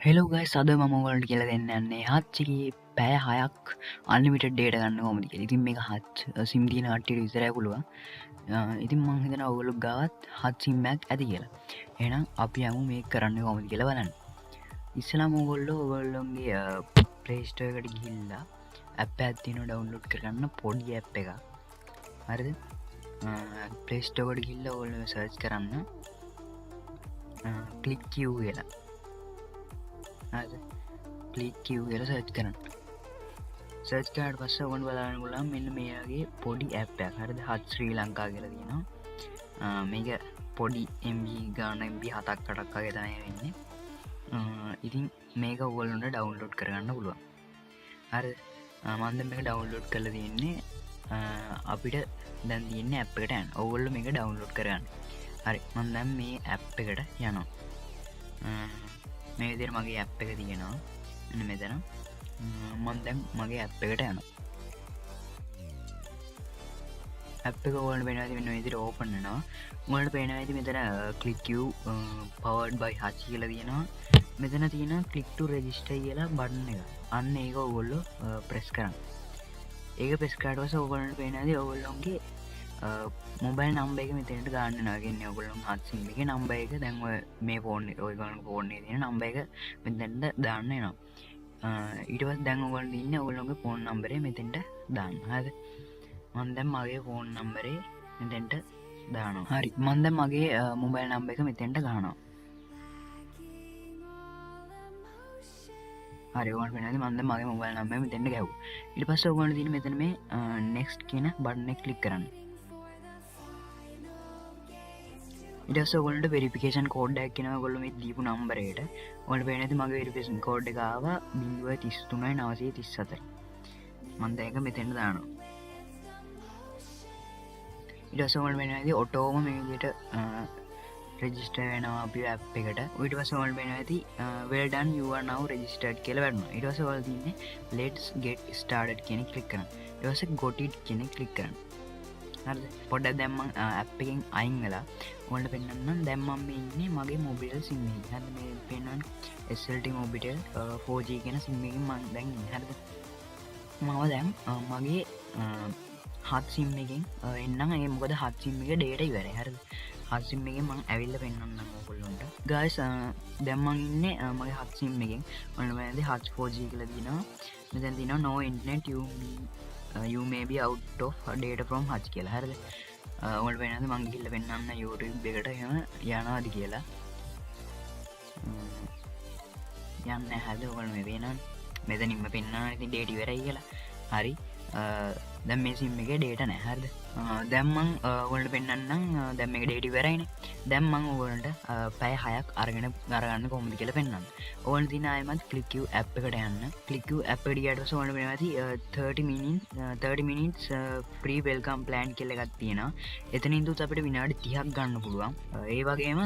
Hello guys අද මම ඔයාලට කියලා දෙන්න යන්නේ හත්චිගේ පැය 6ක් අන්ලිමිටඩ් ඩේටා ගන්න කොහොමද කියලා. ඉතින් මේක හත් සිම් තියෙන කට්ටියට විතරයි පුළුවන්. ඉතින් මම හිතනවා ඔයගොල්ලෝ ගාවත් හත් සිම් එකක් ඇති කියලා. එහෙනම් අපි යමු මේක කරන්නේ කොහොමද කියලා බලන්න. ඉස්සෙල්ලාම ඔයගොල්ලෝගේ Play Store එකට ගිහිල්ලා ඇප් එකක් තියෙනවා ඩවුන්ලෝඩ් කරගන්න පොඩි ඇප් එකක්. හරිද? Play Store එකට ගිහිල්ලා ඔයගොල්ලෝ සර්ච් කරන්න click Q කියලා. ක්ලික් කියලා සර්ච් කරන්න. සර්ච් කරාට පස්සේ ඔයගොල්ලෝ බලන්න පුළුවන් මෙන්න මේ වගේ පොඩි ඇප් එකක්. හරිද? හත් ශ්‍රී ලංකා කියලා තියෙනවා. මේක පොඩි MB ගාන MB 7ක් 8ක් වගේ තමයි වෙන්නේ. ඉතින් මේක ඔයගොල්ලන්ට ඩවුන්ලෝඩ් කරගන්න පුළුවන්. හරිද? මම දැන් මේක ඩවුන්ලෝඩ් කරලා තියෙන්නේ. අපිට දැන් තියෙන්නේ ඇප් එකට යන්න. ඔයගොල්ලෝ මේක ඩවුන්ලෝඩ් කරගන්න. හරි. මම දැන් මේ ඇප් එකට යනවා. මේ විදිහට මගේ ඇප් එක තියෙනවා. මෙන්න මෙතන මම දැන් මගේ ඇප් එකට යනවා. ඇප් එක ඕගොල්ලන්ට පේනවා ඉතින් මෙන්න මේ විදිහට ඕපන් වෙනවා. ඔයාලට පේනවා ඉතින් මෙතන click you powered by Hachi කියලා තියෙනවා. මෙතන තියෙනවා click to register කියලා බටන් එක. අන්න ඒක ඔයගොල්ලෝ ප්‍රෙස් කරන්න. ඒක ප්‍රෙස් කරාට පස්සේ ඔයගොල්ලන්ට පේනවා ඉතින් ඔයගොල්ලෝගේ මොබයිල් නම්බර් එක මෙතනට ගන්න වෙනවා. කියන්නේ ඔයගොල්ලෝ හත් සිම් එකේ නම්බර් එක දැන් ඔය මේ ෆෝන් එක ඔයගොල්ලෝ ෆෝන් එකේ තියෙන නම්බර් එක මෙතනට දාන්න වෙනවා. ඊට පස්සේ දැන් ඔයගොල්ලෝ ඉන්නේ ඔයගොල්ලෝගේ ෆෝන් නම්බරේ මෙතනට දාන්න. හරිද? මම දැන් මගේ ෆෝන් නම්බරේ මෙතනට දානවා. හරි. මම දැන් මගේ මොබයිල් නම්බර් එක මෙතනට ගන්නවා. හරි. ඔයාලට වෙනවාද මම දැන් මගේ මොබයිල් නම්බර් එක මෙතනට ගැහුවා. ඊට පස්සේ ඔයගොල්ලෝ තියෙන මෙතන මේ next කියන බටන් එක ක්ලික් කරන්න. ඊට ඔයගොල්ලන්ට වෙරිෆිකේෂන් කෝඩ් එකක් එනවා ඔයගොල්ලෝ මේ දීපු නම්බර් එකට. ඔයාලට පේන්නේ නැති මගේ වෙරිෆිකේෂන් කෝඩ් එක ආවා 033934. මම දැන් ඒක මෙතෙන්ට දානවා. ඊට පස්සේ ඔයාලට පේන්නේ නැති ඔටෝම මේ විදිහට රෙජිස්ටර් වෙනවා අපි ඇප් එකට. ඊට පස්සේ ඔයාලට පේන්නේ නැති well done you are now registered කියලා වැටෙනවා. ඊට පස්සේ ඔයාලට තියෙන්නේ let's get started කියන එක ක්ලික් කරන්න. ඊට පස්සේ got it කියන එක ක්ලික් කරන්න. හරිද? පොඩ්ඩක් දැන් මම ඇප් එකෙන් අයින් වෙලා ඔයාලට පෙන්නන්නම්. දැන් මම මේ ඉන්නේ මගේ මොබයිල් සිම් එකේ. හරිද? මේ පෙන්නන්නේ SLT Mobitel 4G කියන සිම් එකෙන් මම දැන් ඉන්නේ. හරිද? මම දැන් මගේ හත් සිම් එකෙන් එන්නම්. ඒ මොකද හත් සිම් එකේ data ඉවරයි. හරිද? හත් සිම් එකෙන් මම ඇවිල්ලා පෙන්නන්නම් ඔයගොල්ලන්ට. guys දැන් මම ඉන්නේ මගේ හත් සිම් එකෙන්. ඔයාලට මම හත් 4G කියලා දිනවා. මෙතන දිනවා no internet you may be out of data from Hutch කියලා. හරිද? ඔයාලට වෙනද මම ගිහිල්ලා පෙන්නන්න YouTube එකට යනවාද කියලා. යන්නේ හරිද? ඔයාලට මේ වෙනවනේ. මෙතනින්ම පෙන්නනවා ඉතින් data ඉවරයි කියලා. හරි. දැන් මේ සිම් එකේ data නැහැ. හරිද? දැන් මම ඔයාලට පෙන්නන්නම්. දැන් මේක data ඉවරයිනේ. දැන් මම ඔයාලට පැය 6ක් අරගන්න කොහොමද කියලා පෙන්නන්න. ඔයාලට තියෙන ආයෙමත් click you app එකට යන්න. click you app එකට ගියාට පස්සේ ඔයාලට වෙනවා 30 minutes free welcome plan කියලා එකක් තියෙනවා. එතනින් දුත් අපිට විනාඩි 30ක් ගන්න පුළුවන්. ඒ වගේම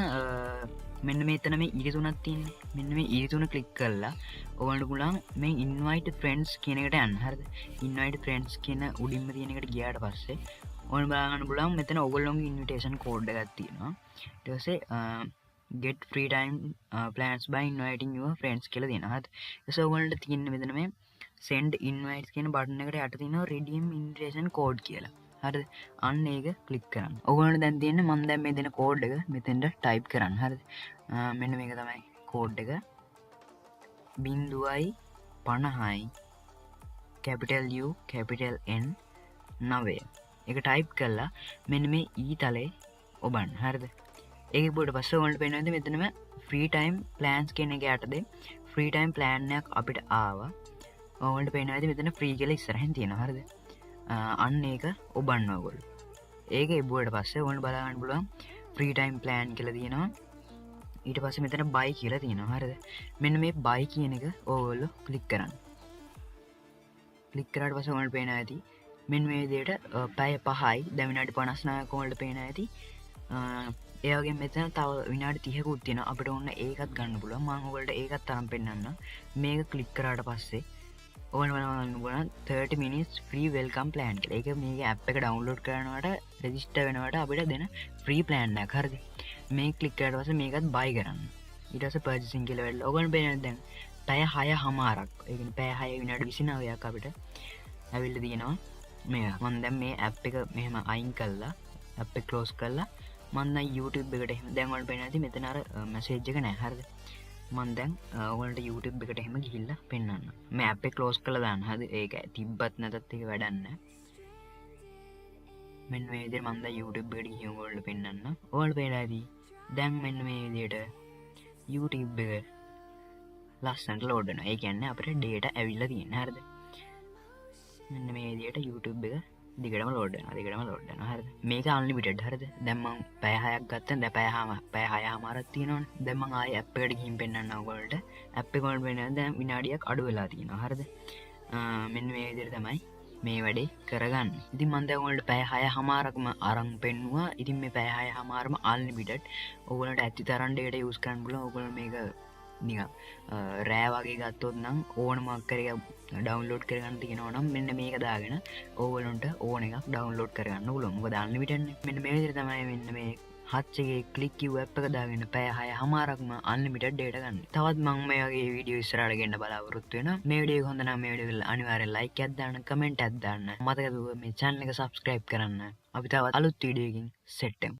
මෙන්න මෙතන මේ ඉරි තුනක් තියෙන්නේ. මෙන්න මේ ඉරි තුන ක්ලික් කරලා ඔයාලට පුළුවන් මේ invite friends කියන එකට යන්න. හරිද? invite friends කියන උඩින්ම තියෙන එකට ගියාට පස්සේ ඔයාලට බලන්න පුළුවන් මෙතන ඔයගොල්ලෝගේ invitation code එකක් තියෙනවා. ඊට පස්සේ get free time plans by inviting your friends කියලා දෙනවා. හරිද? ඊට පස්සේ ඔයගොල්ලන්ට තියෙන්නේ මෙතන මේ send invites කියන බටන් එකට යට තියෙනවා redeem invitation code කියලා. හරිද? අන්න ඒක ක්ලික් කරන්න. ඔයගොල්ලන්ට දැන් තියෙන්නේ මම දැන් මේ දෙන කෝඩ් එක මෙතෙන්ට ටයිප් කරන්න. හරිද? මෙන්න මේක තමයි කෝඩ් එක. 0.50 capital U capital N 9. ඒක ටයිප් කරලා මෙන්න මේ ඊතලේ ඔබන්න. හරිද? ඒක බුවට පස්සේ ඔයාලට පේනවාද මෙතනම free time plans කියන එක යටතේ free time plan එකක් අපිට ආවා. ඔයාලට පේනවාද මෙතන free කියලා ඉස්සරහින් තියෙනවා. හරිද? අන්න ඒක ඔබන්න ඔයගොල්ලෝ. ඒක එබුවට පස්සේ ඔයාලට බලන්න පුළුවන් free time plan කියලා තියෙනවා. ඊට පස්සේ මෙතන buy කියලා තියෙනවා. හරිද? මෙන්න මේ buy කියන එක ඔයගොල්ලෝ ක්ලික් කරන්න. ක්ලික් කරාට පස්සේ ඔයාලට පේනවා ඇති මෙන්න මේ විදිහට පැය 5යි දැන් විනාඩි 59ක ඔයාලට පේනවා ඇති. ඒ වගේම මෙතන තව විනාඩි 30කුත් තියෙනවා. අපිට ඕන ඒකත් ගන්න පුළුවන්. මම ඔයගොල්ලන්ට ඒකත් තරම් පෙන්නන්න. මේක ක්ලික් කරාට පස්සේ ඔයාලට බලන්න 30 minutes free welcome plan කියලා. ඒක මේක app එක download කරනකොට register වෙනකොට අපිට දෙන free plan එකක්. හරිද? මේක ක්ලික් කරාට පස්සේ මේකත් buy කරන්න. ඊට පස්සේ පර්චේසින් කියලා වැටලා ඔයගොල්ලෝ පේනවා දැන් පැය 6:00මාරක් ඒ කියන්නේ පැය 6 විනාඩි 29ක් අපිට ඇවිල්ලා තියෙනවා මේ මම දැන් මේ ඇප් එක මෙහෙම අයින් කළා ඇප් එක ක්ලෝස් කළා මම දැන් YouTube එකට එහෙම දැන් ඔයාලට පේනවා ඇති මෙතන අර මැසේජ් එක නැහැ හරිද මම දැන් ඔයාලට YouTube එකට එහෙම ගිහිල්ලා පෙන්නන්න මේ ඇප් එක ක්ලෝස් කරලා දාන්න හරිද ඒක තිබ්බත් නැතත් ඒක වැඩක් නැහැ මෙන්න මේ විදිහට මම දැන් YouTube එකට ගිහින් ඔයාලට පෙන්නන්න ඔයාලට පේනවා ඇති දැන් මෙන්න මේ විදිහට YouTube එක ලස්සනට ලෝඩ් වෙනවා ඒ කියන්නේ අපිට data ඇවිල්ලා තියෙනවා හරිද මෙන්න මේ විදිහට YouTube එක දිගටම ලෝඩ් වෙනවා හරිද මේක අන්ලිමිටඩ් හරිද දැන් මම පැය 6ක් ගත්තා දැන් පැය 6:00මාරක් තියෙනවනේ දැන් මම ආයෙ ඇප් එකට ගිහින් පෙන්නන්න ඔයගොල්ලන්ට ඇප් එක වල වෙනවා දැන් විනාඩියක් අඩු වෙලා තියෙනවා හරිද මෙන්න මේ විදිහට තමයි මේ වැඩේ කරගන්න ඉතින් මම දැන් ඔයාලට පැය 6:00මාරක්ම අරන් පෙන්නුවා ඉතින් මේ පැය 6:00මාරම අන්ලිමිටඩ් ඔයගොල්ලන්ට ඇති තරම් data use කරන්න පුළුවන් ඔයගොල්ලෝ මේක නිකන් රෑ වගේ ගත්තොත් නම් ඕනම අක්කරයක් ඩවුන්ලෝඩ් කරගන්න තියෙනවා නම් මෙන්න මේක දාගෙන ඕගොල්ලන්ට ඕන එකක් ඩවුන්ලෝඩ් කරගන්න පුළුවන් මොකද අන්ලිමිටඩ් නේ මෙන්න මේ විදිහට තමයි මෙන්න මේ හච් එකේ ක්ලික් කිව් ඇප් එක දාගෙන පැය 6:00මාරක්ම අන්ලිමිටඩ් data ගන්න. තවත් මම මේ වගේ වීඩියෝ ඉස්සරහට ගෙන්න බලාපොරොත්තු වෙනවා. මේ වීඩියෝ එක හොඳ නම් මේ වීඩියෝ එක අනිවාර්යෙන් ලයික් එකක් දාන්න, කමෙන්ට් එකක් දාන්න. මතක තබා මේ channel එක subscribe කරන්න. අපි තවත් අලුත් වීඩියෝ එකකින් සෙට් වෙමු.